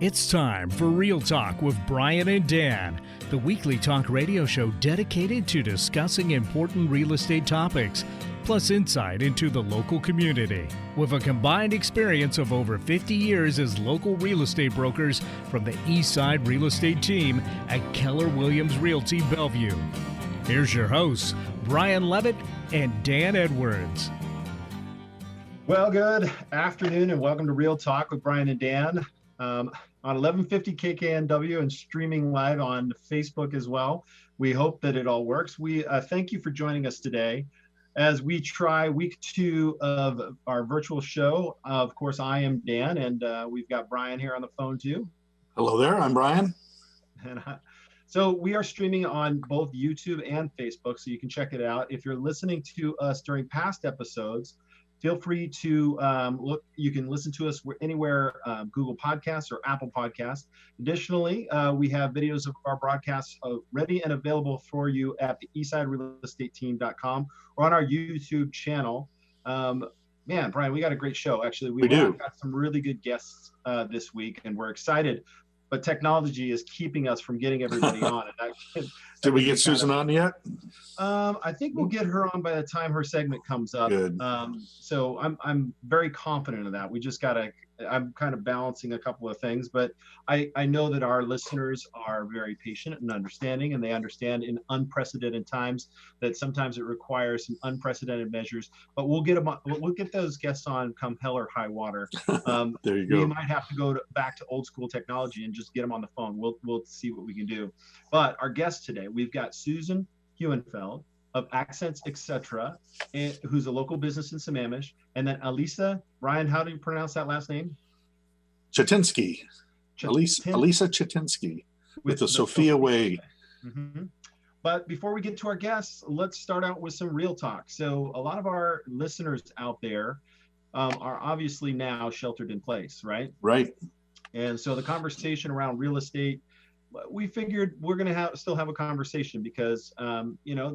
It's time for Real Talk with Brian and Dan, the weekly talk radio show dedicated to discussing important real estate topics, plus insight into the local community. With a combined experience of over 50 years as local real estate brokers from the East Side Real Estate Team at Keller Williams Realty Bellevue. Here's your hosts, Brian Levitt and Dan Edwards. Well, good afternoon and welcome to Real Talk with Brian and Dan on 1150 KKNW and streaming live on Facebook as well. We hope that it all works. We thank you for joining us today as we try week 2 of our virtual show. Of course, I am Dan and we've got Brian here on the phone too. Hello there, I'm Brian. So we are streaming on both YouTube and Facebook, so you can check it out. If you're listening to us during past episodes, feel free to look. You can listen to us anywhere, Google Podcasts or Apple Podcasts. Additionally, we have videos of our broadcasts ready and available for you at the eastsiderealestateteam.com or on our YouTube channel. Man, Brian, we got a great show. Actually, we got some really good guests this week, and we're excited. But technology is keeping us from getting everybody on. And Did we get Susan on yet? I think we'll get her on by the time her segment comes up. Good. So I'm very confident of that. We just I'm kind of balancing a couple of things, but I know that our listeners are very patient and understanding, and they understand in unprecedented times that sometimes it requires some unprecedented measures. But we'll get those guests on come hell or high water. There you go. We might have to go back to old school technology and just get them on the phone. We'll see what we can do. But our guest today, we've got Susan Huenefeld of Accents, etc., who's a local business in Sammamish, and then Alisa, Brian, how do you pronounce that last name? Chatinsky. Alisa Chatinsky with the Sophia Way. Mm-hmm. But before we get to our guests, let's start out with some real talk. So a lot of our listeners out there are obviously now sheltered in place, right? Right. And so the conversation around real estate, we figured we're going to still have a conversation because,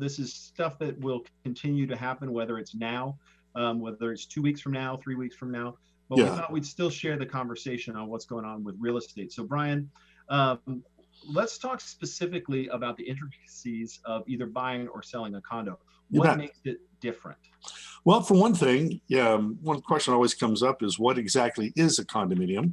this is stuff that will continue to happen, whether it's now, whether it's 2 weeks from now, 3 weeks from now. But we thought we'd still share the conversation on what's going on with real estate. So, Brian, let's talk specifically about the intricacies of either buying or selling a condo. What makes it different? Well, for one thing, one question always comes up is what exactly is a condominium?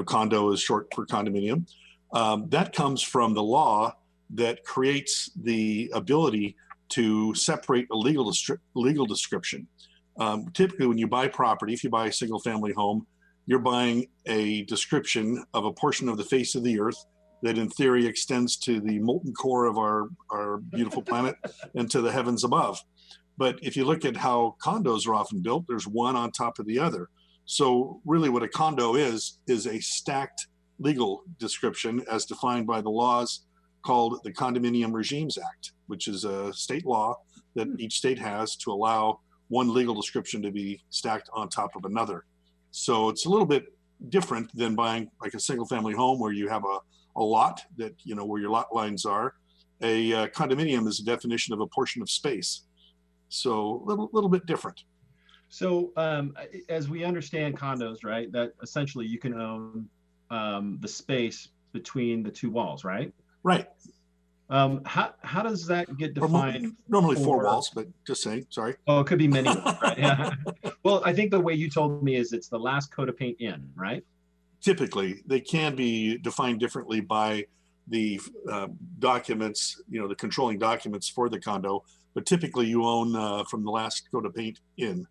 Condo is short for condominium. That comes from the law that creates the ability to separate a legal description. Typically, when you buy property, if you buy a single-family home, you're buying a description of a portion of the face of the earth that, in theory, extends to the molten core of our beautiful planet and to the heavens above. But if you look at how condos are often built, there's one on top of the other. So really what a condo is a stacked legal description as defined by the laws called the Condominium Regimes Act, which is a state law that each state has to allow one legal description to be stacked on top of another. So it's a little bit different than buying like a single family home where you have a lot that, where your lot lines are. A condominium is a definition of a portion of space. So a little bit different. So as we understand condos, right, that essentially you can own the space between the two walls, right? Right. How does that get defined? Normally 4 walls, but just saying, sorry. Oh, it could be many walls, right? Yeah. Well, I think the way you told me is it's the last coat of paint in, right? Typically, they can be defined differently by the documents, the controlling documents for the condo, but typically you own from the last coat of paint in.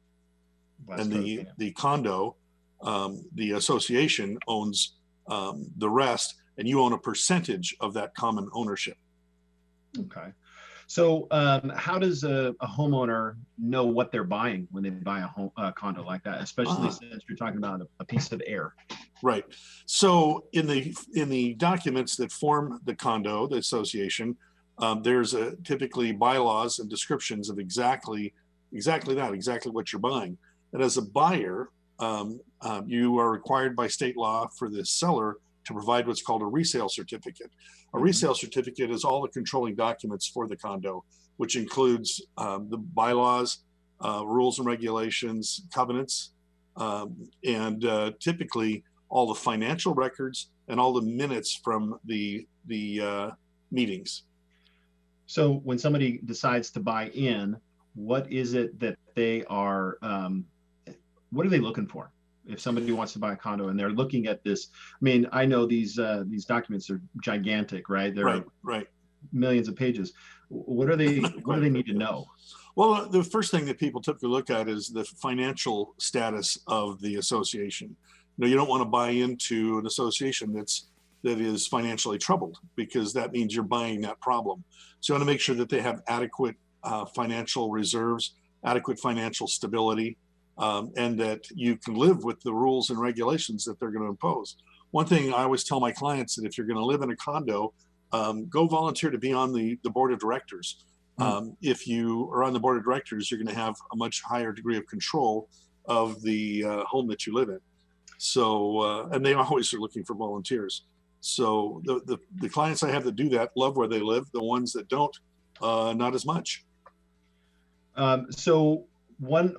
The condo, the association owns the rest, and you own a percentage of that common ownership. Okay. So how does a homeowner know what they're buying when they buy a condo like that, especially since you're talking about a piece of air? Right. So in the documents that form the condo, the association, there's typically bylaws and descriptions of exactly what you're buying. And as a buyer, you are required by state law for the seller to provide what's called a resale certificate. A resale certificate is all the controlling documents for the condo, which includes the bylaws, rules and regulations, covenants, and typically all the financial records and all the minutes from the meetings. So when somebody decides to buy in, what is it that they are, what are they looking for? If somebody wants to buy a condo and they're looking at this, I mean, I know these documents are gigantic, right? They're right. Millions of pages. What do they need to know? Well, the first thing that people typically look at is the financial status of the association. You don't want to buy into an association that is financially troubled, because that means you're buying that problem. So you want to make sure that they have adequate financial reserves, adequate financial stability, and that you can live with the rules and regulations that they're going to impose. One thing I always tell my clients, that if you're going to live in a condo, go volunteer to be on the board of directors. If you are on the board of directors, you're going to have a much higher degree of control of the home that you live in. So, and they always are looking for volunteers. So the clients I have that do that love where they live. The ones that don't, not as much. So one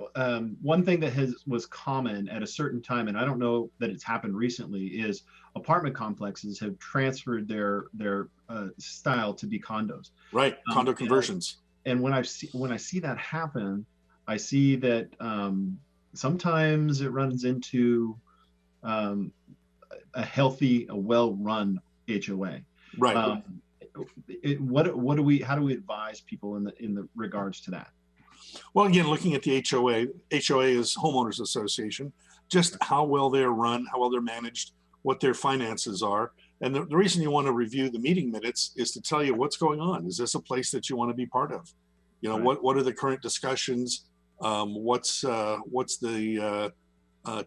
thing that was common at a certain time, and I don't know that it's happened recently, is apartment complexes have transferred their style to be condos. Right, condo conversions. And when I see that happen, I see that sometimes it runs into a healthy, a well-run HOA. Right. How do we advise people in the regards to that? Well, again, looking at the HOA is homeowners association, just how well they're run, how well they're managed, what their finances are. And the reason you want to review the meeting minutes is to tell you what's going on. Is this a place that you want to be part of? Right. What are the current discussions? What's the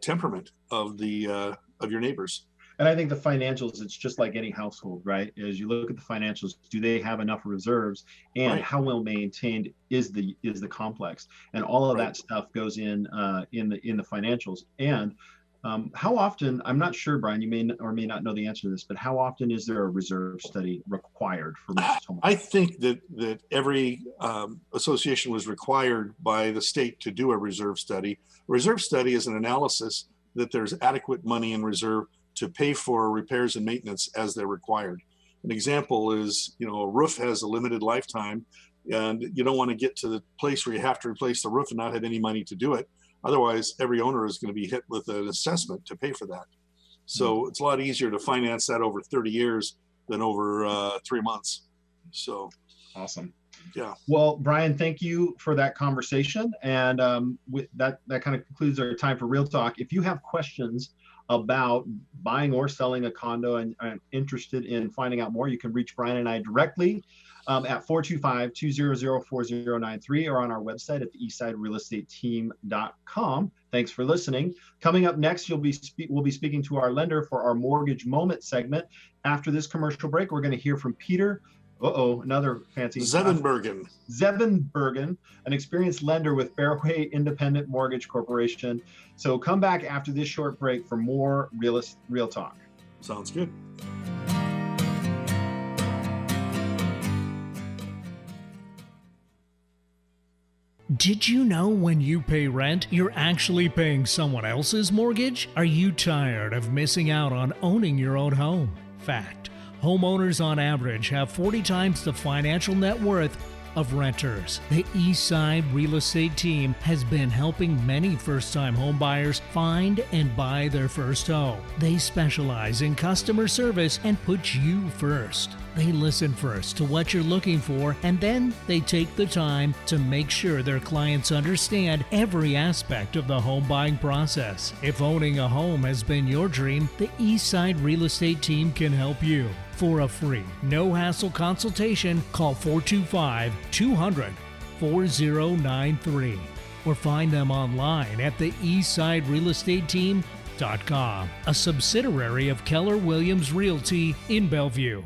temperament of your neighbors? And I think the financials, it's just like any household, right? As you look at the financials, do they have enough reserves, and how well maintained is the complex? And all of that stuff goes in the financials. And how often, I'm not sure, Brian, you may or may not know the answer to this, but how often is there a reserve study required for most homeowners? I think that every association was required by the state to do a reserve study. A reserve study is an analysis that there's adequate money in reserve to pay for repairs and maintenance as they're required. An example is, a roof has a limited lifetime, and you don't want to get to the place where you have to replace the roof and not have any money to do it. Otherwise, every owner is going to be hit with an assessment to pay for that. So it's a lot easier to finance that over 30 years than over 3 months. So awesome. Yeah. Well, Brian, thank you for that conversation. And with that kind of concludes our time for Real Talk. If you have questions about buying or selling a condo and are interested in finding out more, you can reach Brian and I directly at 425-200-4093 or on our website at theeastsiderealestateteam.com. Thanks for listening. Coming up next, we'll be speaking to our lender for our Mortgage Moment segment. After this commercial break, we're going to hear from Peter. Another fancy. Zevenbergen, an experienced lender with Fairway Independent Mortgage Corporation. So come back after this short break for more Real Talk. Sounds good. Did you know when you pay rent, you're actually paying someone else's mortgage? Are you tired of missing out on owning your own home? Fact. Homeowners on average have 40 times the financial net worth of renters. The Eastside Real Estate Team has been helping many first-time home buyers find and buy their first home. They specialize in customer service and put you first. They listen first to what you're looking for, and then they take the time to make sure their clients understand every aspect of the home buying process. If owning a home has been your dream, the Eastside Real Estate Team can help you. For a free, no-hassle consultation, call 425-200-4093 or find them online at the eastsiderealestateteam.com, a subsidiary of Keller Williams Realty in Bellevue.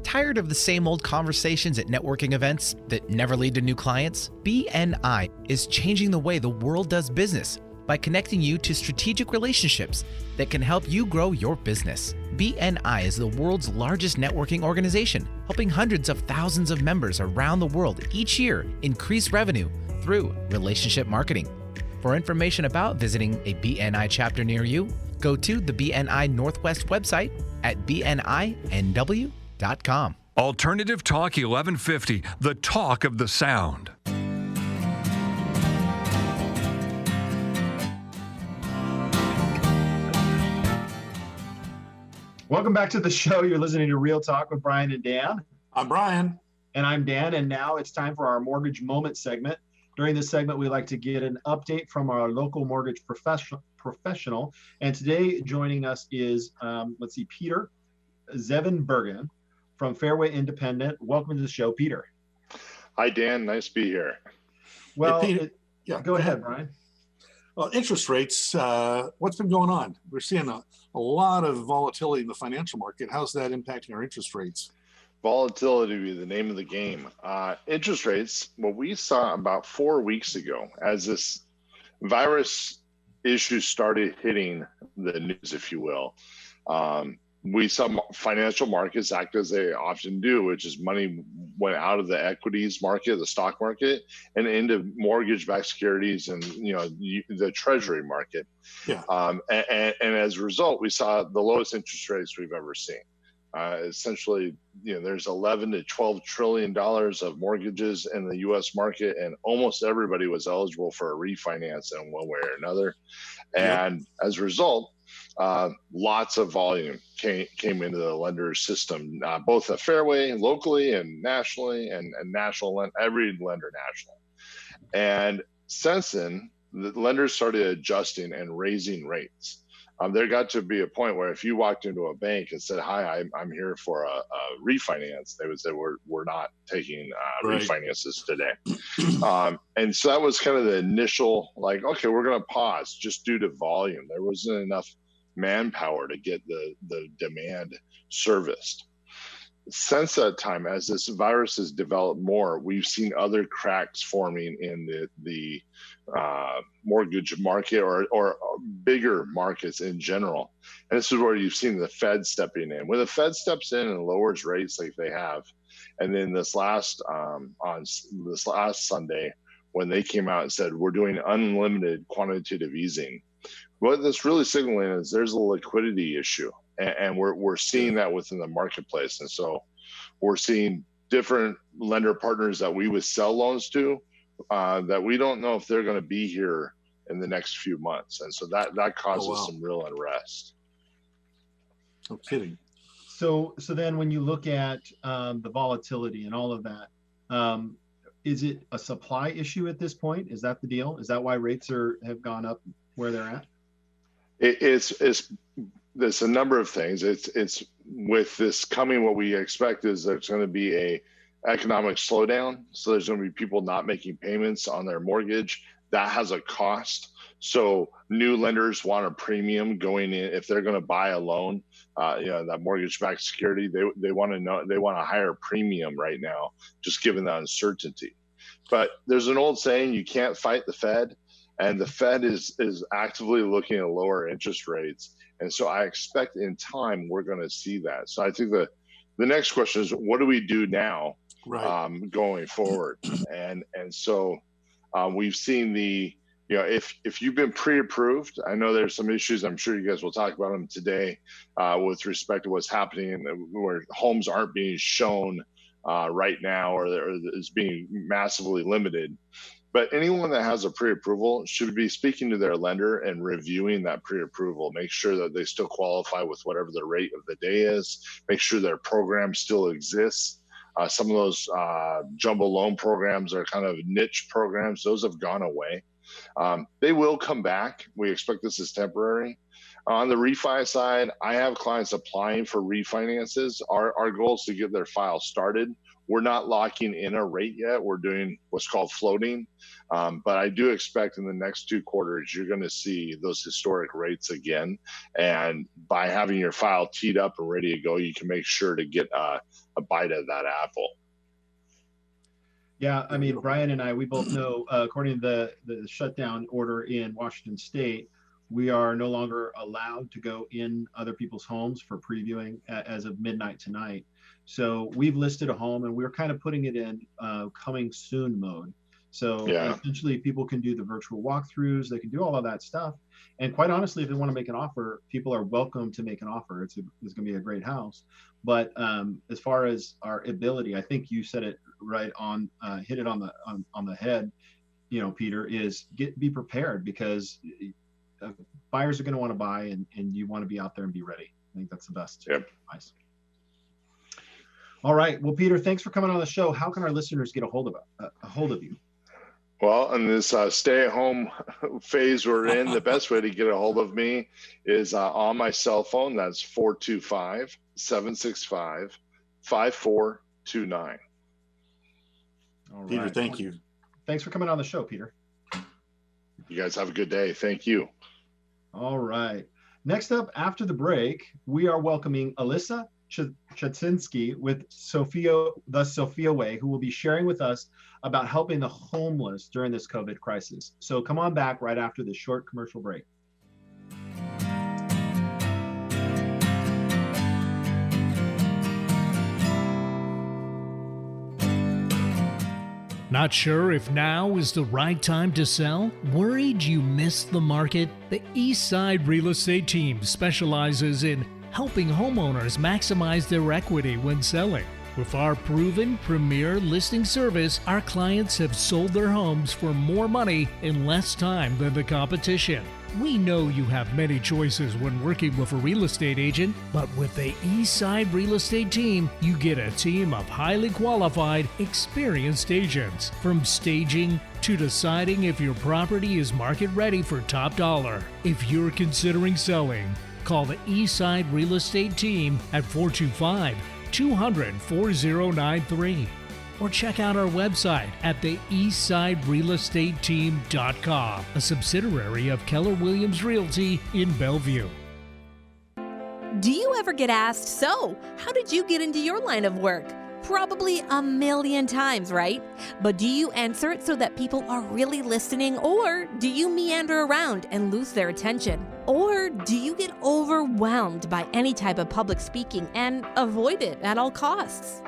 Tired of the same old conversations at networking events that never lead to new clients? BNI is changing the way the world does business by connecting you to strategic relationships that can help you grow your business. BNI is the world's largest networking organization, helping hundreds of thousands of members around the world each year increase revenue through relationship marketing. For information about visiting a BNI chapter near you, go to the BNI Northwest website at bninw.com. Alternative Talk 1150, the talk of the sound. Welcome back to the show. You're listening to Real Talk with Brian and Dan. I'm Brian. And I'm Dan. And now it's time for our Mortgage Moment segment. During this segment, we like to get an update from our local mortgage professional. And today joining us is, Peter Zevenbergen from Fairway Independent. Welcome to the show, Peter. Hi, Dan. Nice to be here. Well, Hey, Peter, go ahead, Brian. Well, interest rates, what's been going on? We're seeing a lot of volatility in the financial market. How's that impacting our interest rates? Volatility would be the name of the game. Interest rates, what we saw about 4 weeks ago, as this virus issue started hitting the news, if you will, we saw financial markets act as they often do, which is money went out of the equities market, the stock market, and into mortgage-backed securities and the treasury market. Yeah. And as a result, we saw the lowest interest rates we've ever seen. Essentially, there's 11 to 12 trillion dollars of mortgages in the U.S. market, and almost everybody was eligible for a refinance in one way or another. And as a result, lots of volume came into the lender system, both at Fairway locally and nationally, and national, every lender national. And since then, the lenders started adjusting and raising rates. There got to be a point where if you walked into a bank and said, "Hi, I'm here for a refinance," they would say, "We're not taking refinances today." And so that was kind of the initial, like, okay, we're going to pause just due to volume. There wasn't enough manpower to get the demand serviced. Since that time, as this virus has developed more, we've seen other cracks forming in the mortgage market or bigger markets in general. And this is where you've seen the Fed stepping in. When the Fed steps in and lowers rates like they have, and then this last Sunday, when they came out and said, we're doing unlimited quantitative easing, what that's really signaling is there's a liquidity issue. And we're seeing that within the marketplace. And so we're seeing different lender partners that we would sell loans to that we don't know if they're going to be here in the next few months. And so that causes some real unrest. No kidding. So then when you look at the volatility and all of that, is it a supply issue at this point? Is that the deal? Is that why rates have gone up where they're at? There's a number of things. It's with this coming, what we expect is there's going to be a economic slowdown. So there's going to be people not making payments on their mortgage. That has a cost. So new lenders want a premium going in if they're going to buy a loan. That mortgage-backed security, they want a higher premium right now, just given the uncertainty. But there's an old saying, you can't fight the Fed. And the Fed is actively looking at lower interest rates. And so I expect in time, we're going to see that. So I think the next question is, what do we do now going forward? And so we've seen if you've been pre-approved, I know there's some issues, I'm sure you guys will talk about them today with respect to what's happening where homes aren't being shown right now or is being massively limited. But anyone that has a pre-approval should be speaking to their lender and reviewing that pre-approval. Make sure that they still qualify with whatever the rate of the day is. Make sure their program still exists. Some of those jumbo loan programs are kind of niche programs. Those have gone away. They will come back. We expect this is temporary. On the refi side, I have clients applying for refinances. Our goal is to get their file started. We're not locking in a rate yet. We're doing what's called floating. But I do expect in the next 2 quarters, you're going to see those historic rates again. And by having your file teed up and ready to go, you can make sure to get a bite of that apple. Yeah, I mean, Brian and I, we both know, according to the shutdown order in Washington State, we are no longer allowed to go in other people's homes for previewing as of midnight tonight. So we've listed a home and we're kind of putting it in coming soon mode. So Yeah. essentially people can do the virtual walkthroughs, they can do all of that stuff. And quite honestly, if they want to make an offer, people are welcome to make an offer. It's going to be a great house. But as far as our ability, I think you said it right on, hit it on the head, Peter, is be prepared, because buyers are going to want to buy, and you want to be out there and be ready. I think that's the best advice. All right. Well, Peter, thanks for coming on the show. How can our listeners get a hold of you? Well, in this stay-at-home phase we're in, the best way to get a hold of me is on my cell phone. That's 425-765-5429. All right. Peter, thank you. Thanks for coming on the show, Peter. You guys have a good day. Thank you. All right. Next up, after the break, we are welcoming Alisa Chatinsky with Sophia Way, who will be sharing with us about helping the homeless during this COVID crisis. So come on back right after this short commercial break. Not sure if now is the right time to sell? Worried you missed the market? The Eastside Real Estate Team specializes in helping homeowners maximize their equity when selling. With our proven premier listing service, our clients have sold their homes for more money in less time than the competition. We know you have many choices when working with a real estate agent, but with the Eastside Real Estate Team, you get a team of highly qualified, experienced agents. From staging to deciding if your property is market ready for top dollar. If you're considering selling, call the Eastside Real Estate Team at 425-200-4093. Or check out our website at the eastsiderealestateteam.com, a subsidiary of Keller Williams Realty in Bellevue. Do you ever get asked, so how did you get into your line of work? Probably a million times, right? But do you answer it so that people are really listening, or do you meander around and lose their attention? Or do you get overwhelmed by any type of public speaking and avoid it at all costs?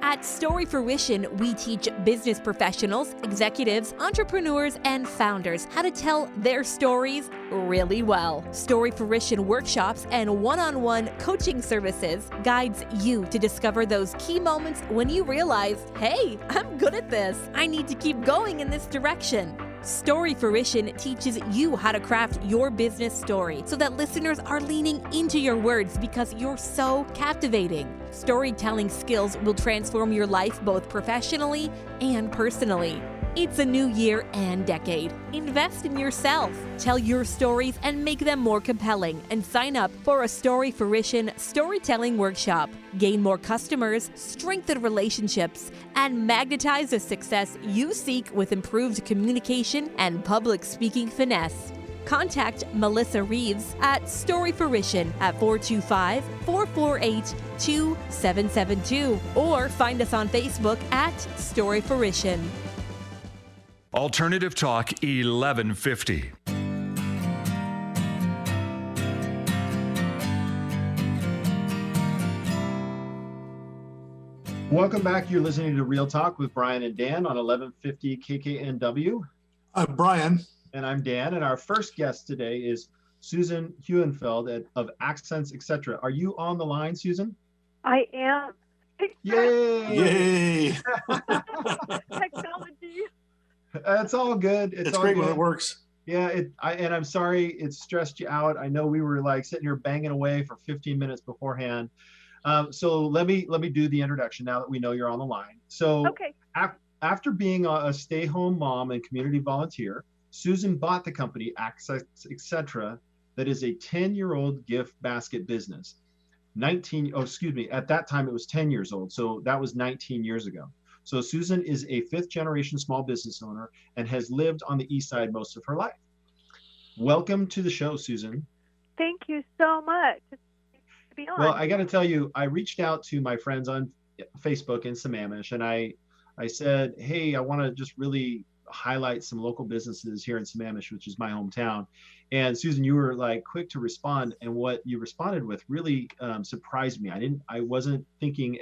At Story Fruition, we teach business professionals, executives, entrepreneurs, and founders how to tell their stories really well. Story Fruition workshops and one-on-one coaching services guides you to discover those key moments when you realize, hey, I'm good at this. I need to keep going in this direction. Story Fruition teaches you how to craft your business story so that listeners are leaning into your words because you're so captivating. Storytelling skills will transform your life both professionally and personally. It's a new year and decade. Invest in yourself. Tell your stories and make them more compelling, and sign up for a Story Fruition storytelling workshop. Gain more customers, strengthen relationships, and magnetize the success you seek with improved communication and public speaking finesse. Contact Melissa Reeves at Story Fruition at 425-448-2772, or find us on Facebook at Story Fruition. Alternative Talk 1150. Welcome back. You're listening to Real Talk with Brian and Dan on 1150 KKNW. I'm Brian. And I'm Dan. And our first guest today is Susan Huenefeld of Accents, etc. Are you on the line, Susan? I am. Yay! Yay! Technology. It's all good. It's all great good. when it works. Yeah, and I'm sorry it stressed you out. I know we were like sitting here banging away for 15 minutes beforehand. So let me do the introduction now that we know you're on the line. So Okay. After being a stay-home mom and community volunteer, Susan bought the company Accents, etc. That is a 10-year-old gift basket business. At that time it was 10 years old. So that was 19 years ago. So Susan is a 5th-generation small business owner and has lived on the East Side most of her life. Welcome to the show, Susan. Thank you so much to be on. Well, I got to tell you, I reached out to my friends on Facebook in Sammamish, and I said, hey, I want to just really highlight some local businesses here in Sammamish, which is my hometown. And Susan, you were like quick to respond, and what you responded with really surprised me. I wasn't thinking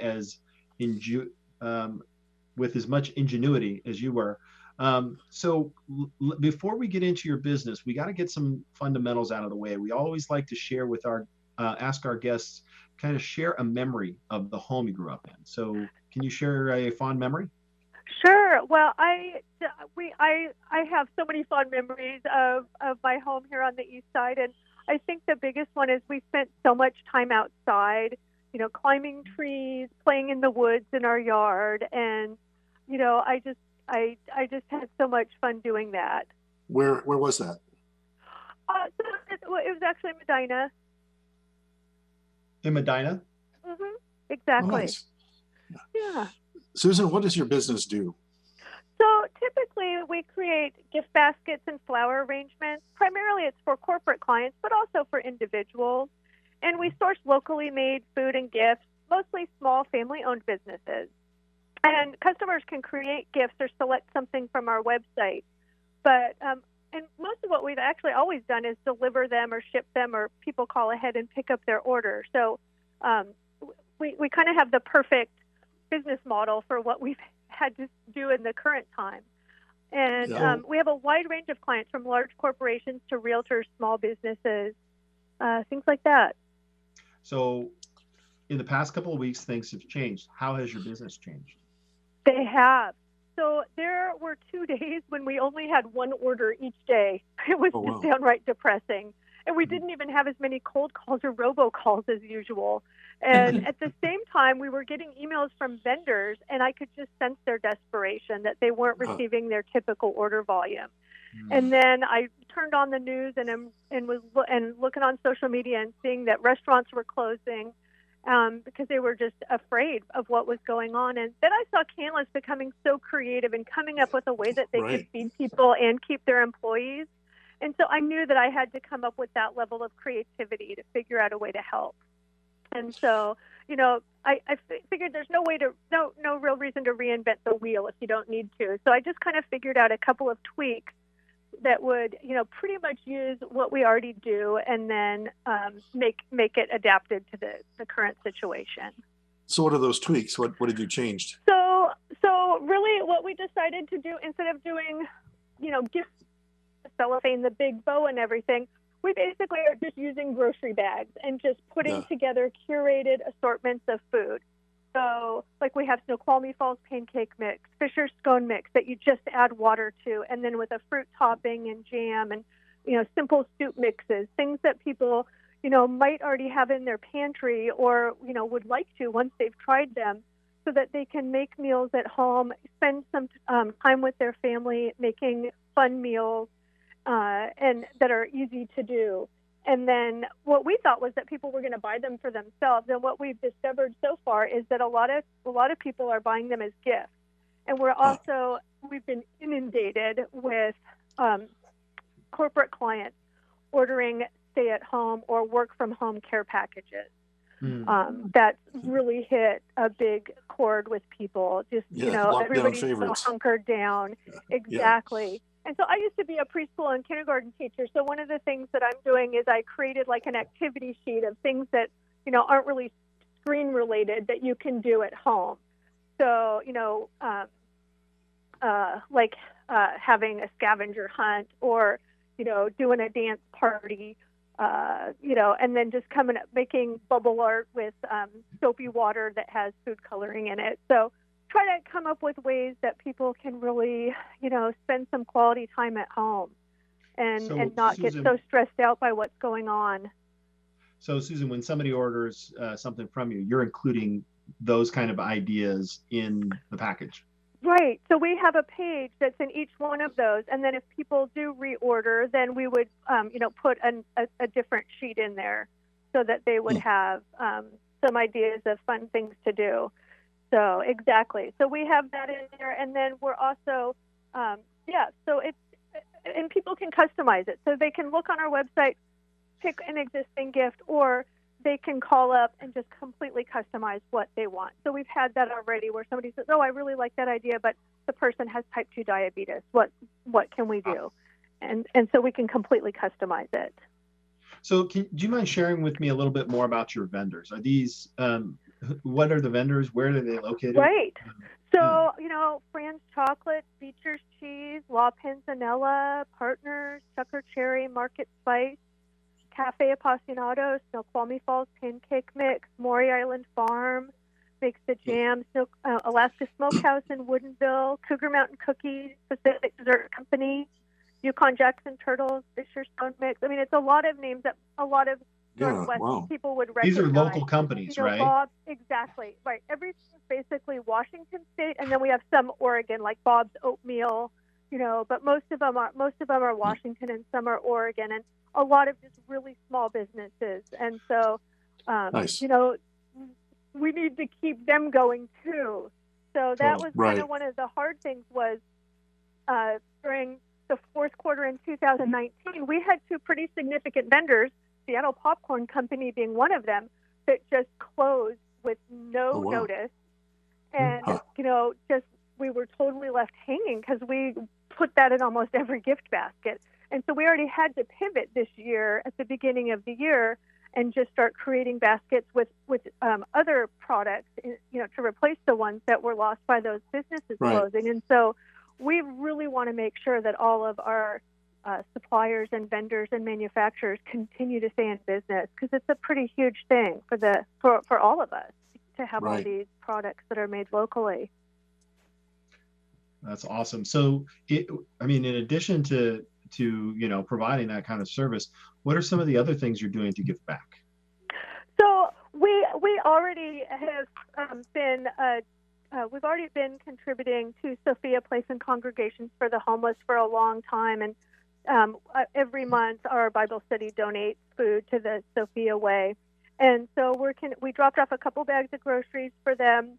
with as much ingenuity as you were. Before we get into your business, we got to get some fundamentals out of the way. We always like to share with ask our guests, kind of share a memory of the home you grew up in. So can you share a fond memory? Sure. Well, I have so many fond memories of my home here on the east side, and I think the biggest one is we spent so much time outside, climbing trees, playing in the woods in our yard, and I just had so much fun doing that. Where was that? So it was actually in Medina. In Medina? Mm-hmm. Exactly. Oh, nice. Yeah. Susan, what does your business do? So typically we create gift baskets and flower arrangements. Primarily it's for corporate clients, but also for individuals. And we source locally made food and gifts, mostly small family-owned businesses. And customers can create gifts or select something from our website. But and most of what we've actually always done is deliver them or ship them, or people call ahead and pick up their order. So we kind of have the perfect business model for what we've had to do in the current time. And we have a wide range of clients, from large corporations to realtors, small businesses, things like that. So in the past couple of weeks, things have changed. How has your business changed? They have. So there were 2 days when we only had one order each day. It was just downright depressing. And we didn't even have as many cold calls or robocalls as usual. And at the same time, we were getting emails from vendors, and I could just sense their desperation that they weren't receiving their typical order volume. And then I turned on the news and was looking on social media and seeing that restaurants were closing because they were just afraid of what was going on. And then I saw Canlis becoming so creative and coming up with a way that they could feed people and keep their employees. And so I knew that I had to come up with that level of creativity to figure out a way to help. And so, I figured there's no real reason to reinvent the wheel if you don't need to. So I just kind of figured out a couple of tweaks that would, pretty much use what we already do, and then make it adapted to the current situation. So what are those tweaks? What have you changed? So really what we decided to do, instead of doing, gift cellophane, the big bow and everything, we basically are just using grocery bags and just putting together curated assortments of food. So, like, we have Snoqualmie Falls pancake mix, Fisher scone mix that you just add water to, and then with a fruit topping and jam and, simple soup mixes, things that people, might already have in their pantry or, would like to once they've tried them, so that they can make meals at home, spend some time with their family making fun meals, and that are easy to do. And then what we thought was that people were going to buy them for themselves. And what we've discovered so far is that a lot of people are buying them as gifts. And we've been inundated with corporate clients ordering stay-at-home or work-from-home care packages. That's really hit a big chord with people. Just, everybody's so hunkered down. Exactly. And so I used to be a preschool and kindergarten teacher. So one of the things that I'm doing is I created like an activity sheet of things that, aren't really screen related that you can do at home. So, having a scavenger hunt, or, doing a dance party, and then just coming up, making bubble art with soapy water that has food coloring in it. So try to come up with ways that people can really, spend some quality time at home and not get so stressed out by what's going on. So, Susan, when somebody orders something from you, you're including those kind of ideas in the package. Right. So we have a page that's in each one of those. And then if people do reorder, then we would, put a different sheet in there so that they would have some ideas of fun things to do. So exactly. So we have that in there, and then we're also, so and people can customize it. So they can look on our website, pick an existing gift, or they can call up and just completely customize what they want. So we've had that already, where somebody says, "Oh, I really like that idea, but the person has type 2 diabetes. What can we do?" And so we can completely customize it. So do you mind sharing with me a little bit more about your vendors? Are these what are the vendors? Where are they located? Right. So, Fran's Chocolate, Beecher's Cheese, La Panzanella, Partners, Tucker Cherry, Market Spice, Cafe Appassionato, Snoqualmie Falls Pancake Mix, Maury Island Farm, Makes the Jam, Alaska Smokehouse in Woodinville, Cougar Mountain Cookies, Pacific Dessert Company, Yukon Jackson Turtles, Fisher Stone Mix. I mean, it's a lot of names that a lot of Northwest people would recognize. These are local companies, right? Bob's, exactly, right. Everything's basically Washington State, and then we have some Oregon, like Bob's Oatmeal, but most of them are Washington, and some are Oregon, and a lot of just really small businesses. And so, nice. we need to keep them going too. So that was kind of one of the hard things was during the fourth quarter in 2019, we had two pretty significant vendors, Seattle Popcorn Company being one of them, that just closed with no notice. And, just we were totally left hanging because we put that in almost every gift basket. And so we already had to pivot this year at the beginning of the year and just start creating baskets with other products, to replace the ones that were lost by those businesses closing. And so we really want to make sure that all of our suppliers and vendors and manufacturers continue to stay in business, because it's a pretty huge thing for all of us to have all these products that are made locally. That's awesome. So, in addition to providing that kind of service, what are some of the other things you're doing to give back? So we already have we've already been contributing to Sophia Place and Congregations for the Homeless for a long time, and every month our Bible study donates food to the Sophia Way. And so we dropped off a couple bags of groceries for them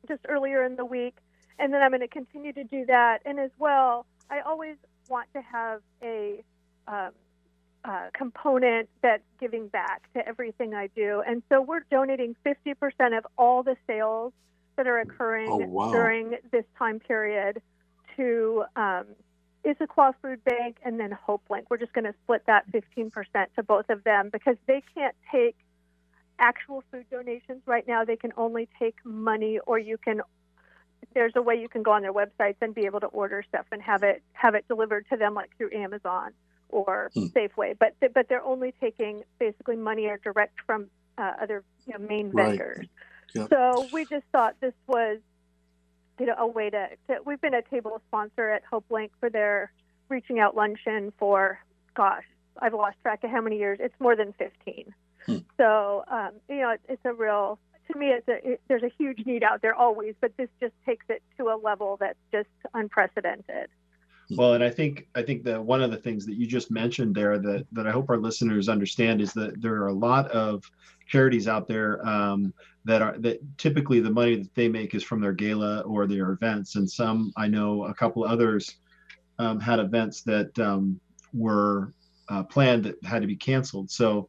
just earlier in the week, and then I'm going to continue to do that. And as well, I always want to have a component that's giving back to everything I do. And so we're donating 50% of all the sales that are occurring during this time period to Issaquah Food Bank and then HopeLink. We're just going to split that 15% to both of them because they can't take actual food donations right now. They can only take money, or there's a way you can go on their websites and be able to order stuff and have it delivered to them, like through Amazon or Safeway. But they're only taking basically money or direct from other main vendors. Yep. So we just thought this was a way to we've been a table sponsor at HopeLink for their Reaching Out luncheon for, I've lost track of how many years. It's more than 15. So, it's a real, to me, there's a huge need out there always, but this just takes it to a level that's just unprecedented. Well, and I think that one of the things that you just mentioned there that I hope our listeners understand is that there are a lot of charities out there that typically the money that they make is from their gala or their events, and some, I know a couple others had events that were planned that had to be canceled. So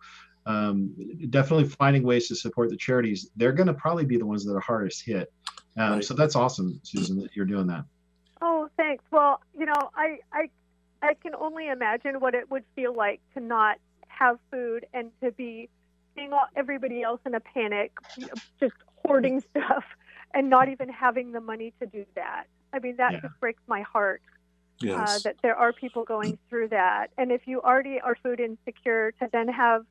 definitely finding ways to support the charities. They're going to probably be the ones that are hardest hit. So that's awesome, Susan, that you're doing that. Oh, thanks. Well, I can only imagine what it would feel like to not have food and to be seeing everybody else in a panic, just hoarding stuff and not even having the money to do that. I mean, that just breaks my heart. Yes. That there are people going through that. And if you already are food insecure, to then have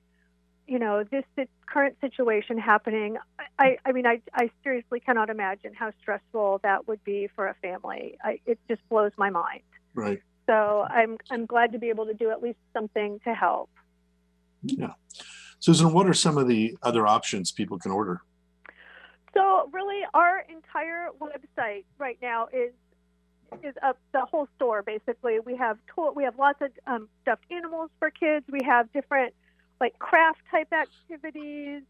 this current situation happening, I seriously cannot imagine how stressful that would be for a family. It just blows my mind. Right. So I'm glad to be able to do at least something to help. Yeah. Susan, what are some of the other options people can order? So really, our entire website right now is up, the whole store basically. We have lots of stuffed animals for kids. We have different craft type activities,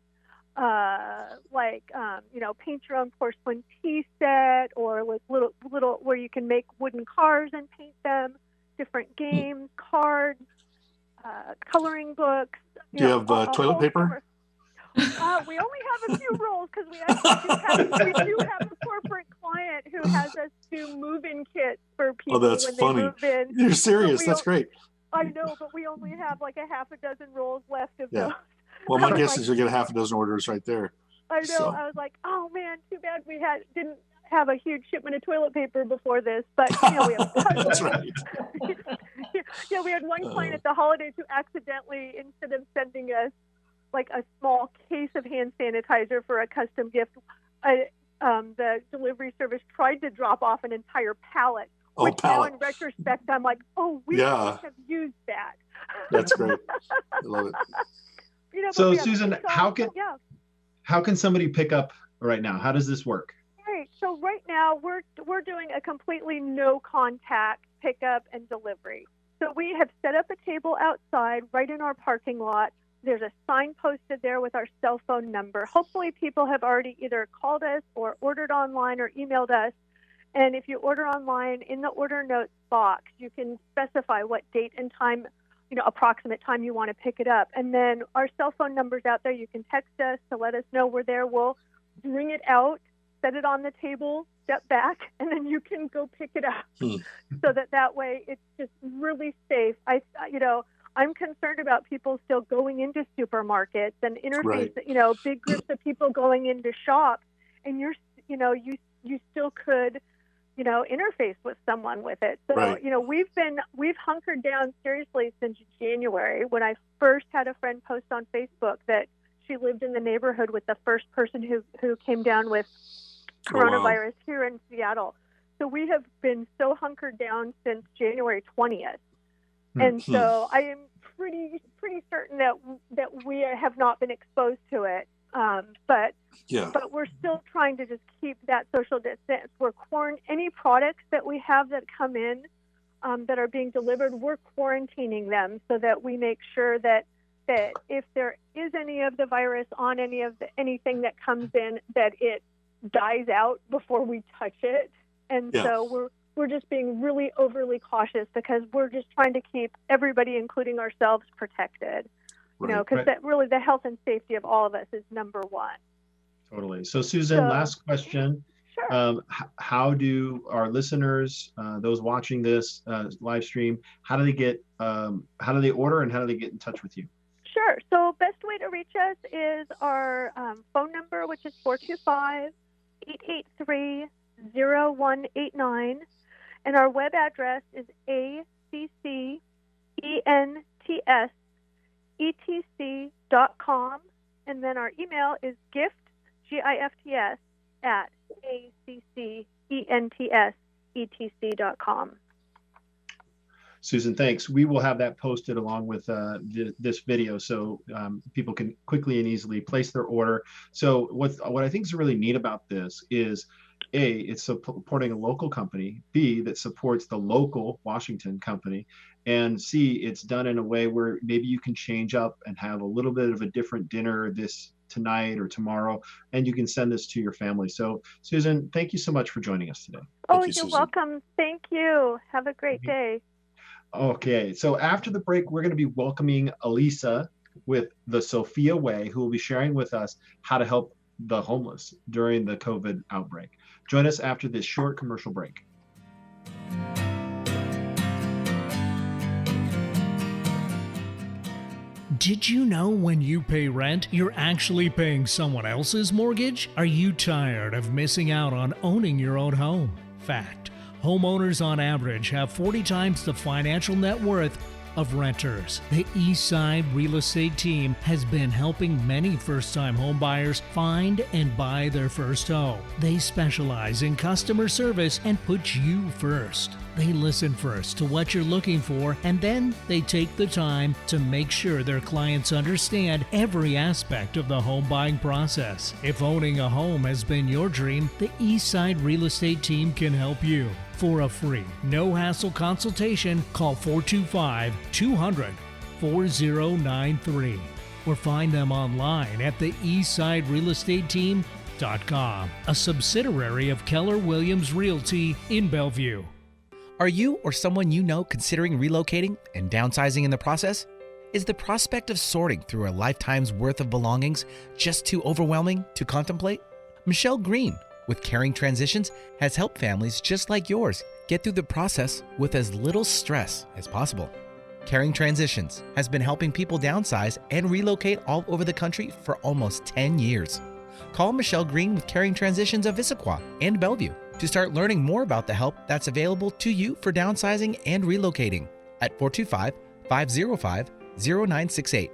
paint your own porcelain tea set, or little where you can make wooden cars and paint them, different games, cards, coloring books. Do you have toilet paper? We only have a few rolls because we actually do have a corporate client who has us do move-in kits for people when they move in. You're serious? That's great. I know, but we only have a half a dozen rolls left of those. Well, my guess is you'll get a half a dozen orders right there. I know. So- I was like, oh man, too bad we didn't have a huge shipment of toilet paper before this. But we have That's right. yeah, we had one client at the holidays who accidentally, instead of sending us like a small case of hand sanitizer for a custom gift, the delivery service tried to drop off an entire pallet. Which now, in retrospect, I'm like, we should have used that. That's great. I love it. So, Susan, how can somebody pick up right now? How does this work? Right. So right now we're doing a completely no contact pickup and delivery. So we have set up a table outside right in our parking lot. There's a sign posted there with our cell phone number. Hopefully people have already either called us or ordered online or emailed us. And if you order online, in the order notes box, you can specify what date and time, approximate time you want to pick it up. And then our cell phone number's out there. You can text us to let us know we're there. We'll bring it out, set it on the table, step back, and then you can go pick it up. So that way it's just really safe. I'm concerned about people still going into supermarkets and interface, big groups of people going into shops, and you still could, interface with someone with it. So, we've hunkered down seriously since January, when I first had a friend post on Facebook that she lived in the neighborhood with the first person who came down with coronavirus here in Seattle. So we have been so hunkered down since January 20th. And so I am pretty certain that we have not been exposed to it. But we're still trying to just keep that social distance. Any products that we have that come in that are being delivered, we're quarantining them so that we make sure that if there is any of the virus on anything that comes in, that it dies out before we touch it. And so we're just being really overly cautious because we're just trying to keep everybody, including ourselves, protected. Because that really the health and safety of all of us is number one. Totally. So, Susan, last question. Sure. How do our listeners, those watching this live stream, how do they order and how do they get in touch with you? Sure. So, best way to reach us is our phone number, which is 425-883-0189. And our web address is ACCENTS.com, and then our email is gifts, GIFTS, at ACCENTS.com. Susan, thanks. We will have that posted along with this video so people can quickly and easily place their order. So what I think is really neat about this is, A, it's supporting a local company, B, that supports the local Washington company, and C, it's done in a way where maybe you can change up and have a little bit of a different dinner tonight or tomorrow, and you can send this to your family. So, Susan, thank you so much for joining us today. You're welcome. Thank you. Have a great day. Okay, so after the break, we're going to be welcoming Alisa with the Sophia Way, who will be sharing with us how to help the homeless during the COVID outbreak. Join us after this short commercial break. Did you know when you pay rent, you're actually paying someone else's mortgage? Are you tired of missing out on owning your own home? Fact: homeowners on average have 40 times the financial net worth of renters. The Eastside Real Estate Team has been helping many first-time homebuyers find and buy their first home. They specialize in customer service and put you first. They listen first to what you're looking for, and then they take the time to make sure their clients understand every aspect of the home buying process. If owning a home has been your dream, the Eastside Real Estate Team can help you. For a free, no-hassle consultation, call 425-200-4093 or find them online at the eastsiderealestateteam.com, a subsidiary of Keller Williams Realty in Bellevue. Are you or someone you know considering relocating and downsizing in the process? Is the prospect of sorting through a lifetime's worth of belongings just too overwhelming to contemplate? Michelle Green with Caring Transitions has helped families just like yours get through the process with as little stress as possible. Caring Transitions has been helping people downsize and relocate all over the country for almost 10 years. Call Michelle Green with Caring Transitions of Issaquah and Bellevue to start learning more about the help that's available to you for downsizing and relocating at 425-505-0968.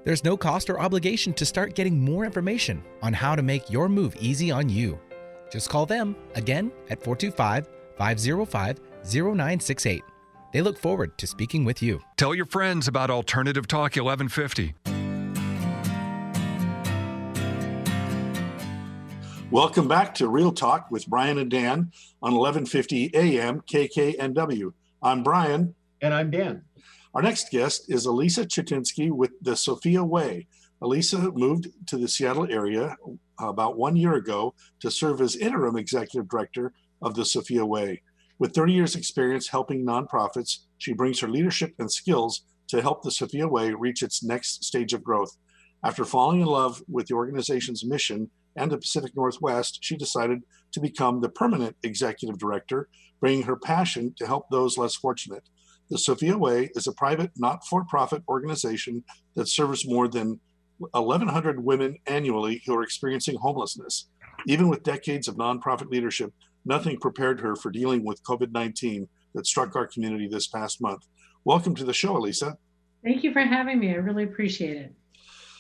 There's no cost or obligation to start getting more information on how to make your move easy on you. Just call them again at 425-505-0968. They look forward to speaking with you. Tell your friends about Alternative Talk 1150. Welcome back to Real Talk with Brian and Dan on 1150 AM KKNW. I'm Brian. And I'm Dan. Our next guest is Alisa Chatinsky with the Sophia Way. Alisa moved to the Seattle area about 1 year ago to serve as interim executive director of the Sophia Way. With 30 years experience helping nonprofits, she brings her leadership and skills to help the Sophia Way reach its next stage of growth. After falling in love with the organization's mission and the Pacific Northwest, she decided to become the permanent executive director, bringing her passion to help those less fortunate. The Sophia Way is a private, not-for-profit organization that serves more than 1,100 women annually who are experiencing homelessness. Even with decades of nonprofit leadership, nothing prepared her for dealing with COVID-19 that struck our community this past month. Welcome to the show, Alisa. Thank you for having me. I really appreciate it.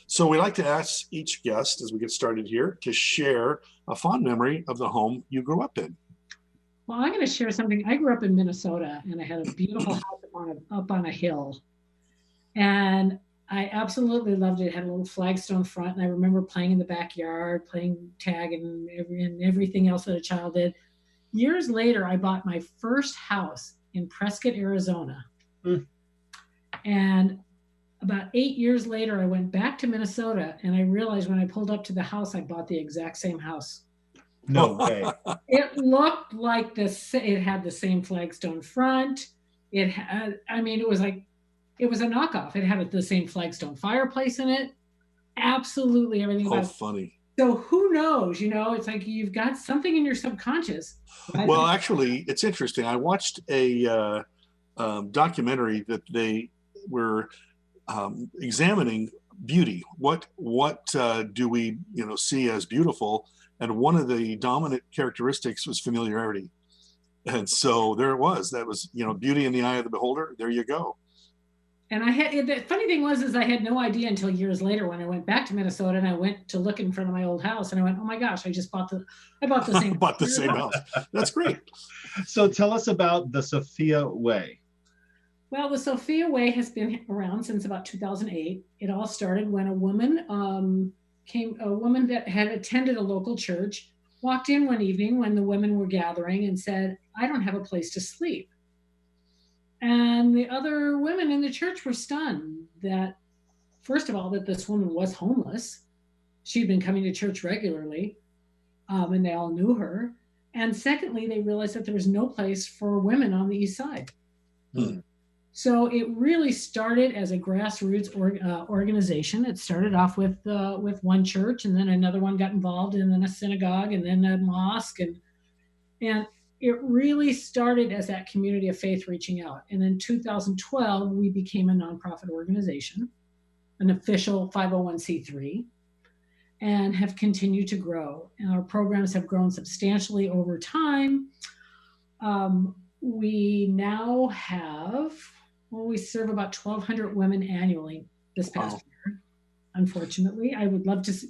So we like to ask each guest as we get started here to share a fond memory of the home you grew up in. Well, I'm going to share something. I grew up in Minnesota, and I had a beautiful house up on a hill. And I absolutely loved it. It had a little flagstone front, and I remember playing in the backyard, playing tag and everything else that a child did. Years later, I bought my first house in Prescott, Arizona. And about 8 years later, I went back to Minnesota, and I realized when I pulled up to the house, I bought the exact same house. No way. It looked like this. It had the same flagstone front. It had, it was a knockoff. It had the same flagstone fireplace in it. Absolutely everything about it. Funny. So who knows, it's like you've got something in your subconscious. Well, actually, it's interesting. I watched a documentary that they were examining beauty. What do we see as beautiful? And one of the dominant characteristics was familiarity. And so there it was. That was beauty in the eye of the beholder. There you go. And the funny thing was I had no idea until years later when I went back to Minnesota and I went to look in front of my old house and I went, oh my gosh, I bought the same bought the same house. That's great. So tell us about the Sophia Way. Well, the Sophia Way has been around since about 2008. It all started when a woman that had attended a local church walked in one evening when the women were gathering and said, I don't have a place to sleep. And the other women in the church were stunned that, first of all, that this woman was homeless. She'd been coming to church regularly, and they all knew her. And secondly, they realized that there was no place for women on the East Side. So it really started as a grassroots organization. It started off with one church, and then another one got involved, and then a synagogue, and then a mosque, and it really started as that community of faith reaching out. And in 2012, we became a nonprofit organization, an official 501c3, and have continued to grow. And our programs have grown substantially over time. We now have, we serve about 1,200 women annually this past year. Unfortunately, I would love to see,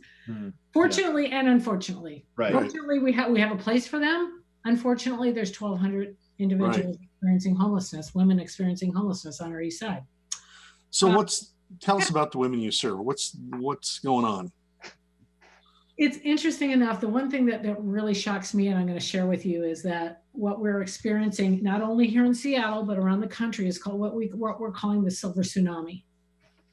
fortunately and unfortunately. Right. Fortunately, we have a place for them. Unfortunately, there's 1,200 individuals experiencing homelessness, women experiencing homelessness on our East Side. So tell us about the women you serve. What's going on? It's interesting enough. The one thing that really shocks me, and I'm going to share with you, is that what we're experiencing, not only here in Seattle, but around the country, is called what we're calling the silver tsunami.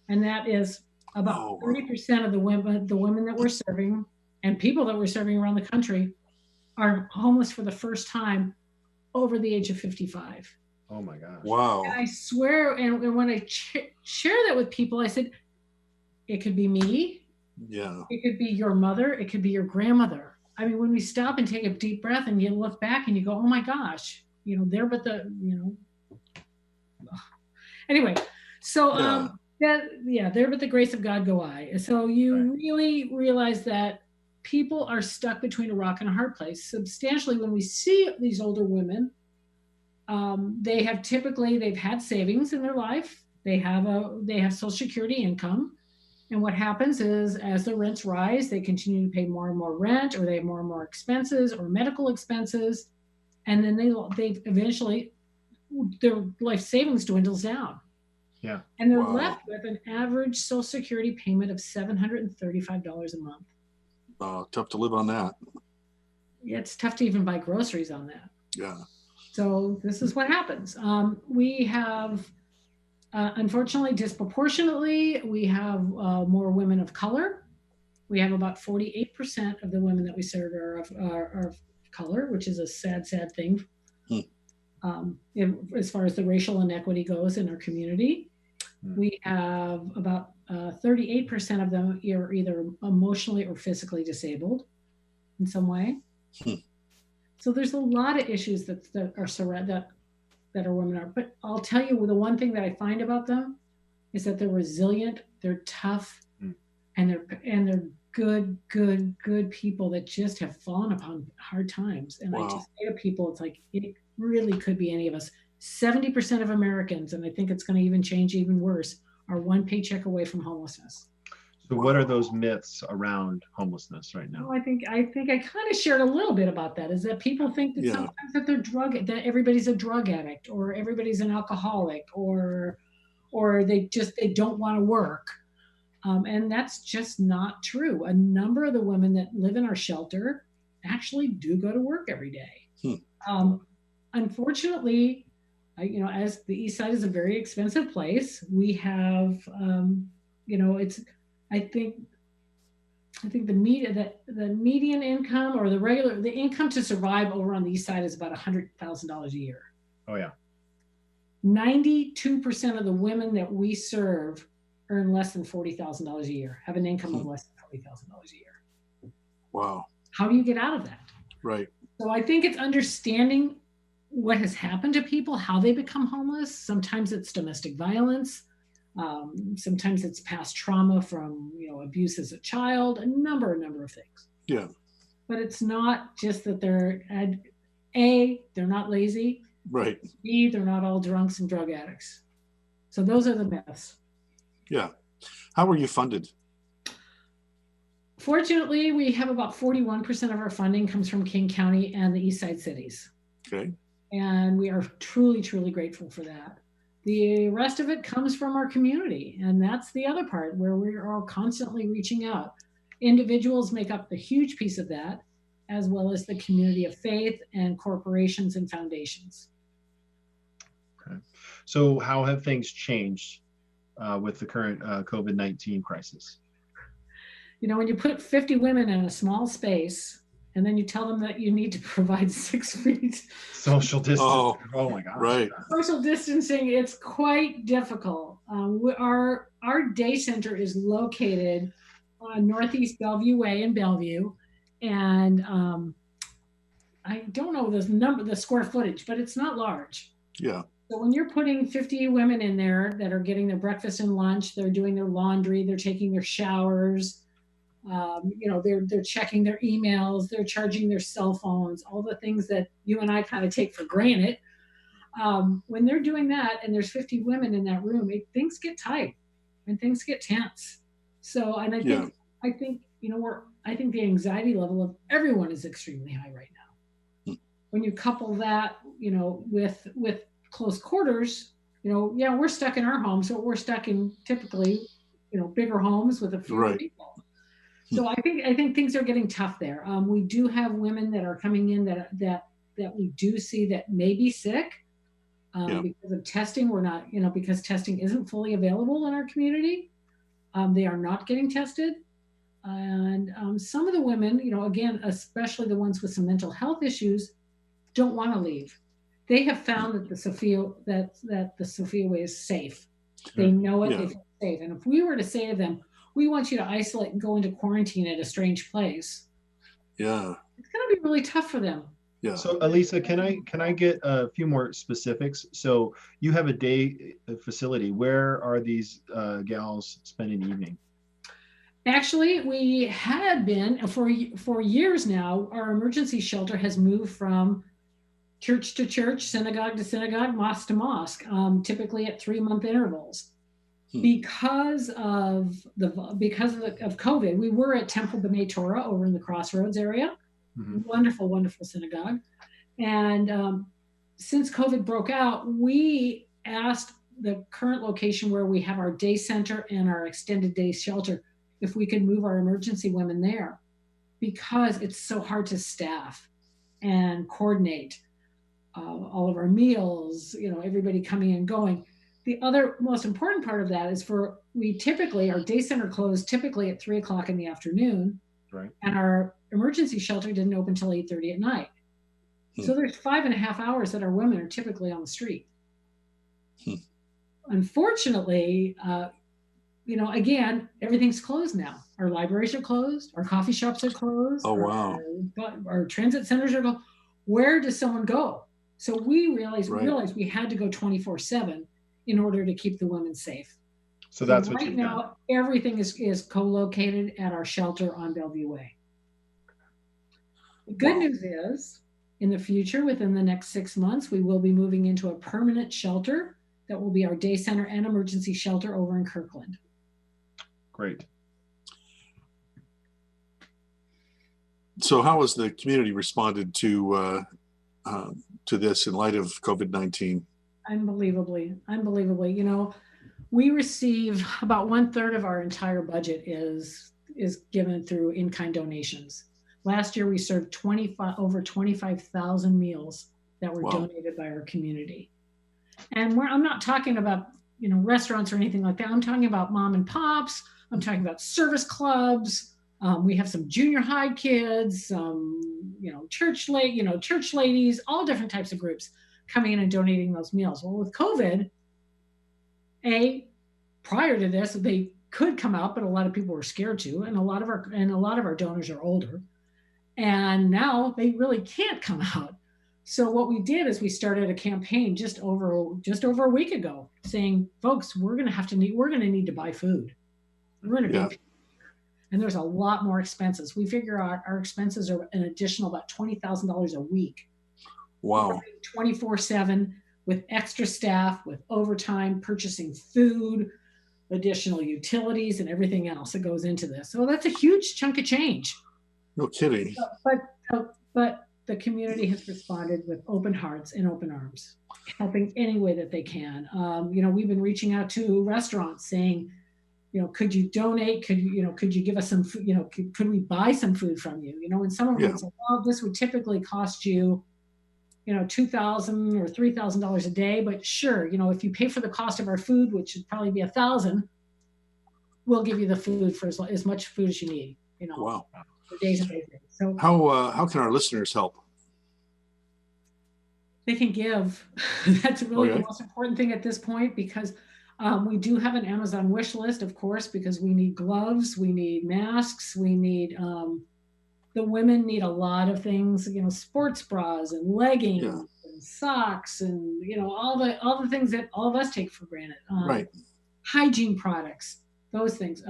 And that is about 30% of the women that we're serving and people that we're serving around the country are homeless for the first time over the age of 55. Oh my gosh. Wow. And I swear, and when I share that with people, I said, it could be me. Yeah. It could be your mother. It could be your grandmother. I mean, when we stop and take a deep breath and you look back and you go, oh my gosh, there but the, Anyway, so there but the grace of God go I. So you really realize that people are stuck between a rock and a hard place. Substantially, when we see these older women, they've had savings in their life. They have Social Security income. And what happens is, as the rents rise, they continue to pay more and more rent, or they have more and more expenses or medical expenses. And then they eventually, their life savings dwindles down. Yeah. And they're left with an average Social Security payment of $735 a month. Tough to live on that. It's tough to even buy groceries on that. Yeah. So this is what happens. We have, unfortunately, disproportionately, we have more women of color. We have about 48% of the women that we serve are of color, which is a sad, sad thing. As far as the racial inequity goes in our community. We have about 38% of them are either emotionally or physically disabled in some way. So there's a lot of issues that are women are. But I'll tell you, the one thing that I find about them is that they're resilient, they're tough, and they're good people that just have fallen upon hard times. And I just say to people, it's like, it really could be any of us. 70% of Americans, and I think it's going to even change even worse, are one paycheck away from homelessness. So what are those myths around homelessness right now? Well, I think I kind of shared a little bit about that, is that people think that sometimes that that everybody's a drug addict, or everybody's an alcoholic, or they don't want to work. And that's just not true. A number of the women that live in our shelter actually do go to work every day. Unfortunately, as the East Side is a very expensive place, we have, I think the median income, or the income to survive over on the East Side is about $100,000 a year. Oh yeah. 92% of the women that we serve earn less than $40,000 a year, have an income of less than $40,000 a year. Wow. How do you get out of that? Right. So I think it's understanding what has happened to people, how they become homeless. Sometimes it's domestic violence. Sometimes it's past trauma from, abuse as a child, a number of things. Yeah. But it's not just that they're not lazy. Right. B, they're not all drunks and drug addicts. So those are the myths. Yeah. How are you funded? Fortunately, we have about 41% of our funding comes from King County and the East Side cities. Okay. And we are truly, truly grateful for that. The rest of it comes from our community. And that's the other part, where we are constantly reaching out. Individuals make up the huge piece of that, as well as the community of faith and corporations and foundations. Okay. So how have things changed with the current COVID-19 crisis? When you put 50 women in a small space, and then you tell them that you need to provide 6 feet social distancing. Oh my gosh. Right. Social distancing, it's quite difficult. Our day center is located on Northeast Bellevue Way in Bellevue, and I don't know the square footage, but it's not large. Yeah. So when you're putting 50 women in there that are getting their breakfast and lunch, they're doing their laundry, they're taking their showers, they're checking their emails, they're charging their cell phones, all the things that you and I kind of take for granted. When they're doing that, and there's 50 women in that room, things get tight and things get tense. So, and I think the anxiety level of everyone is extremely high right now. When you couple that, with close quarters, we're stuck in our homes, so we're stuck in typically, bigger homes with a few people. So I think things are getting tough there. We do have women that are coming in that we do see that may be sick because of testing. We're not, because testing isn't fully available in our community. They are not getting tested. And some of the women, again, especially the ones with some mental health issues, don't want to leave. They have found that the Sophia Way is safe. They know it, they feel safe. And if we were to say to them, we want you to isolate and go into quarantine at a strange place, it's going to be really tough for them. Yeah. So Alisa, can I get a few more specifics? So you have a day facility. Where are these gals spending the evening? Actually, we had been for years now. Our emergency shelter has moved from church to church, synagogue to synagogue, mosque to mosque, typically at 3-month intervals. Because of COVID, we were at Temple B'nai Torah over in the Crossroads area. Wonderful, wonderful synagogue. And since COVID broke out, we asked the current location where we have our day center and our extended day shelter if we could move our emergency women there, because it's so hard to staff and coordinate all of our meals, everybody coming and going. The other most important part of that is our day center closed typically at 3:00 in the afternoon, right? And our emergency shelter didn't open till 8:30 at night. So there's 5.5 hours that our women are typically on the street. Unfortunately, again, everything's closed now. Our libraries are closed. Our coffee shops are closed. Oh, wow. Our transit centers are closed. Where does someone go? So we realized we had to go 24/7 in order to keep the women safe. So that's what right you've now, done. Everything is co-located at our shelter on Bellevue Way. The good news is, in the future, within the next 6 months, we will be moving into a permanent shelter that will be our day center and emergency shelter over in Kirkland. Great. So how has the community responded to this in light of COVID-19? Unbelievably. We receive about 1/3 of our entire budget is given through in-kind donations. Last year, we served over 25,000 meals that were donated by our community. And I'm not talking about restaurants or anything like that. I'm talking about mom and pops. I'm talking about service clubs. We have some junior high kids, some church ladies, all different types of groups coming in and donating those meals. Well, with COVID, prior to this, they could come out, but a lot of people were scared to, and a lot of our donors are older, and now they really can't come out. So what we did is we started a campaign just over a week ago, saying, folks, we're going to need to buy food. We're going to be, and there's a lot more expenses. We figure our expenses are an additional about $20,000 a week. Wow. 24/7 with extra staff, with overtime, purchasing food, additional utilities, and everything else that goes into this. So that's a huge chunk of change. No kidding. But the community has responded with open hearts and open arms, helping any way that they can. We've been reaching out to restaurants saying, could you donate? Could you give us some food? Could we buy some food from you? And some of them would say, well, this would typically cost you, $2,000 or $3,000 a day, but sure, if you pay for the cost of our food, which should probably be $1,000, we'll give you the food for as much food as you need. Wow. For days and days. So how can our listeners help? They can give. That's really the most important thing at this point, because we do have an Amazon wish list, of course, because we need gloves, we need masks, we need the women need a lot of things, sports bras and leggings and socks and all the things that all of us take for granted. Hygiene products, those things,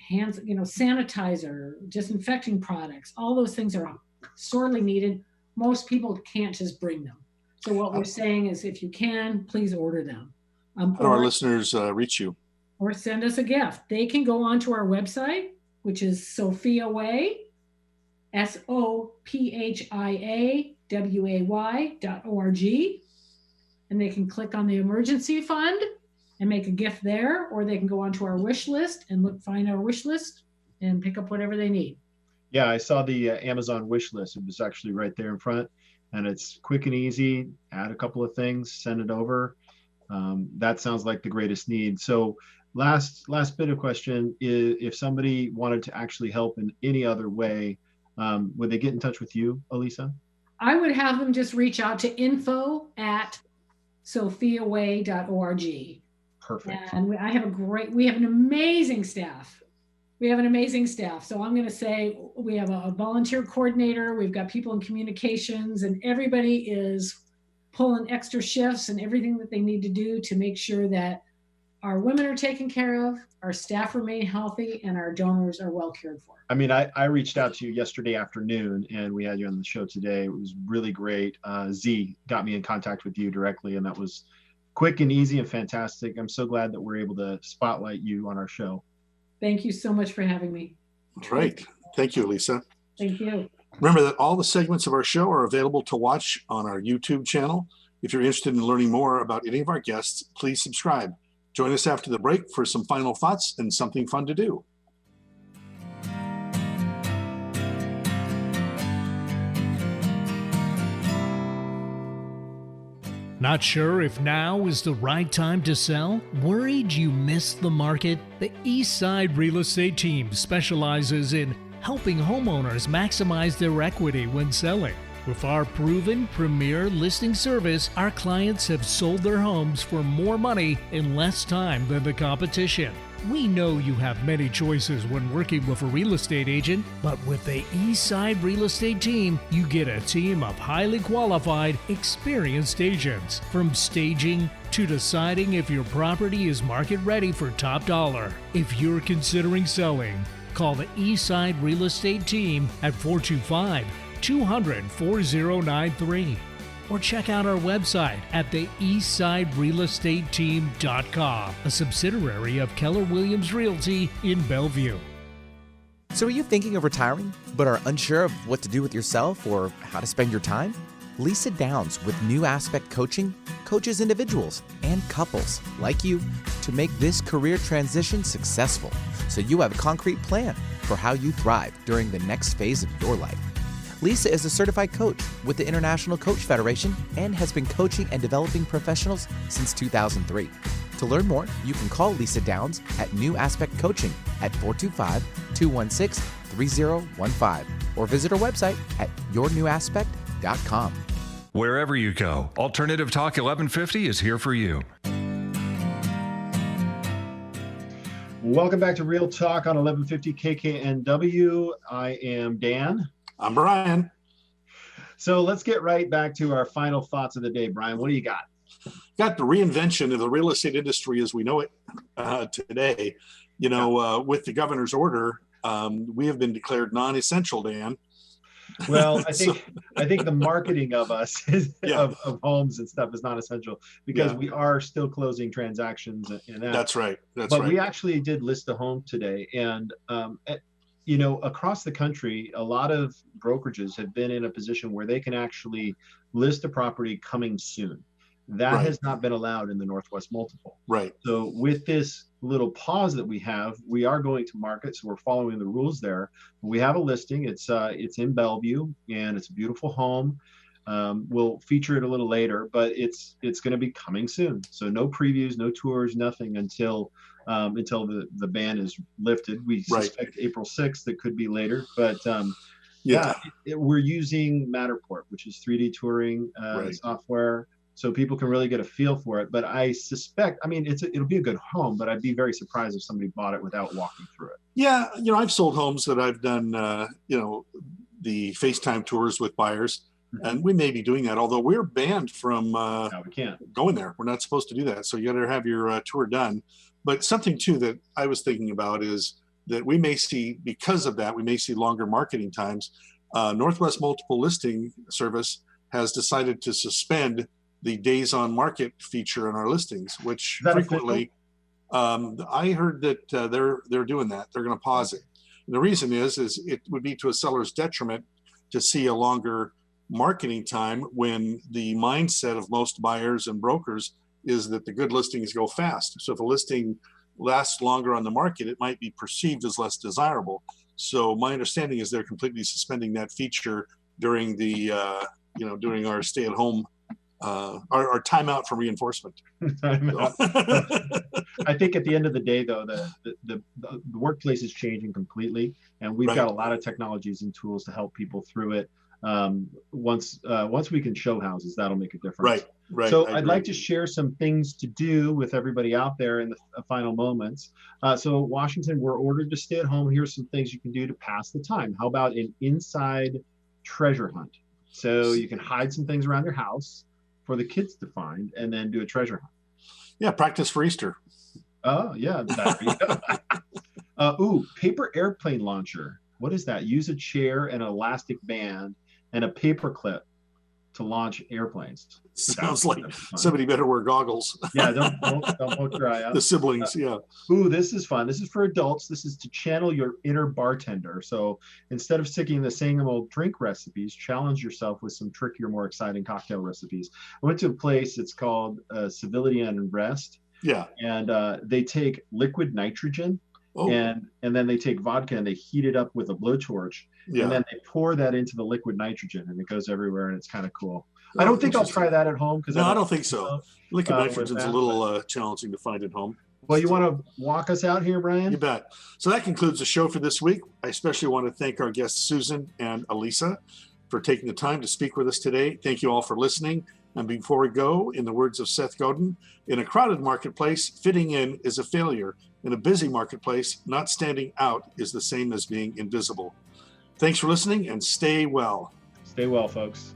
hands, sanitizer, disinfecting products, all those things are sorely needed. Most people can't just bring them. So what we're saying is, if you can, please order them. How do our listeners reach you? Or send us a gift. They can go onto our website, which is Sophia Way, SOPHIAWAY.org, and they can click on the emergency fund and make a gift there, or they can go onto our wish list and find our wish list and pick up whatever they need. Yeah, I saw the Amazon wish list. It was actually right there in front, and it's quick and easy. Add a couple of things, send it over. That sounds like the greatest need. So last bit of question is, if somebody wanted to actually help in any other way, would they get in touch with you, Alisa? I would have them just reach out to info@sophiaway.org. Perfect. And we have an amazing staff. So I'm going to say we have a volunteer coordinator. We've got people in communications, and everybody is pulling extra shifts and everything that they need to do to make sure that our women are taken care of, our staff remain healthy, and our donors are well cared for. I mean, I reached out to you yesterday afternoon, and we had you on the show today. It was really great. Z got me in contact with you directly, and that was quick and easy and fantastic. I'm so glad that we're able to spotlight you on our show. Thank you so much for having me. That's right. Thank you, Alisa. Thank you. Remember that all the segments of our show are available to watch on our YouTube channel. If you're interested in learning more about any of our guests, please subscribe. Join us after the break for some final thoughts and something fun to do. Not sure if now is the right time to sell? Worried you missed the market? The Eastside Real Estate Team specializes in helping homeowners maximize their equity when selling. With our proven premier listing service, our clients have sold their homes for more money in less time than the competition. We know you have many choices when working with a real estate agent, but with the Eastside Real Estate Team, you get a team of highly qualified, experienced agents, from staging to deciding if your property is market ready for top dollar. If you're considering selling, call the Eastside Real Estate Team at 425-200-4093. Or check out our website at the eastsiderealestateteam.com, a subsidiary of Keller Williams Realty in Bellevue. So are you thinking of retiring, but are unsure of what to do with yourself or how to spend your time? Lisa Downs with New Aspect Coaching coaches individuals and couples like you to make this career transition successful, so you have a concrete plan for how you thrive during the next phase of your life. Lisa is a certified coach with the International Coach Federation and has been coaching and developing professionals since 2003. To learn more, you can call Lisa Downs at New Aspect Coaching at 425-216-3015 or visit her website at yournewaspect.com. Wherever you go, Alternative Talk 1150 is here for you. Welcome back to Real Talk on 1150 KKNW. I am Dan. I'm Brian. So let's get right back to our final thoughts of the day. Brian, what do you got? Got the reinvention of the real estate industry as we know it today. With the governor's order, we have been declared non-essential, Dan. Well, I think the marketing of us of homes and stuff is not essential because we are still closing transactions and that. That's right. But we actually did list a home today, and across the country, a lot of brokerages have been in a position where they can actually list a property coming soon. That has not been allowed in the Northwest Multiple. Right. So with this little pause that we have, we are going to market. So we're following the rules there. We have a listing. It's in Bellevue, and it's a beautiful home. We'll feature it a little later, but it's going to be coming soon. So no previews, no tours, nothing until the ban is lifted. We suspect April 6th. It could be later, but we're using Matterport, which is 3D touring software. So people can really get a feel for it. But I suspect, it'll be a good home, but I'd be very surprised if somebody bought it without walking through it. Yeah, I've sold homes that I've done, the FaceTime tours with buyers, and we may be doing that, although we're banned from we can't going there. We're not supposed to do that. So you got to have your tour done. But something, too, that I was thinking about is that we may see, because of that, we may see longer marketing times. Northwest Multiple Listing Service has decided to suspend the days on market feature in our listings, which frequently I heard that they're doing that. They're going to pause it. And the reason is it would be to a seller's detriment to see a longer marketing time when the mindset of most buyers and brokers is that the good listings go fast. So if a listing lasts longer on the market, it might be perceived as less desirable. So my understanding is they're completely suspending that feature during the during our stay-at-home our timeout from reinforcement. I think at the end of the day, though, the workplace is changing completely, and we've got a lot of technologies and tools to help people through it. Once we can show houses, that'll make a difference. Right. So I'd like to share some things to do with everybody out there in the final moments. So Washington, we're ordered to stay at home. Here's some things you can do to pass the time. How about an inside treasure hunt? So you can hide some things around your house for the kids to find, and then do a treasure hunt. Yeah, practice for Easter. Oh, yeah, battery. Paper airplane launcher. What is that? Use a chair and an elastic band and a paper clip to launch airplanes. Sounds like somebody better wear goggles. Yeah, don't poke your eye out. The siblings, yeah. This is fun. This is for adults. This is to channel your inner bartender. So instead of sticking the same old drink recipes, challenge yourself with some trickier, more exciting cocktail recipes. I went to a place, it's called Civility and Rest. Yeah. And they take liquid nitrogen. Oh. And then they take vodka and they heat it up with a blowtorch. Yeah. And then they pour that into the liquid nitrogen and it goes everywhere and it's kind of cool. I don't think I'll try that at home. No, I don't think so. Liquid nitrogen's a little challenging to find at home. Well, you want to walk us out here, Brian? You bet. So that concludes the show for this week. I especially want to thank our guests, Susan and Alisa, for taking the time to speak with us today. Thank you all for listening. And before we go, in the words of Seth Godin, in a crowded marketplace, fitting in is a failure. In a busy marketplace, not standing out is the same as being invisible. Thanks for listening and stay well. Stay well, folks.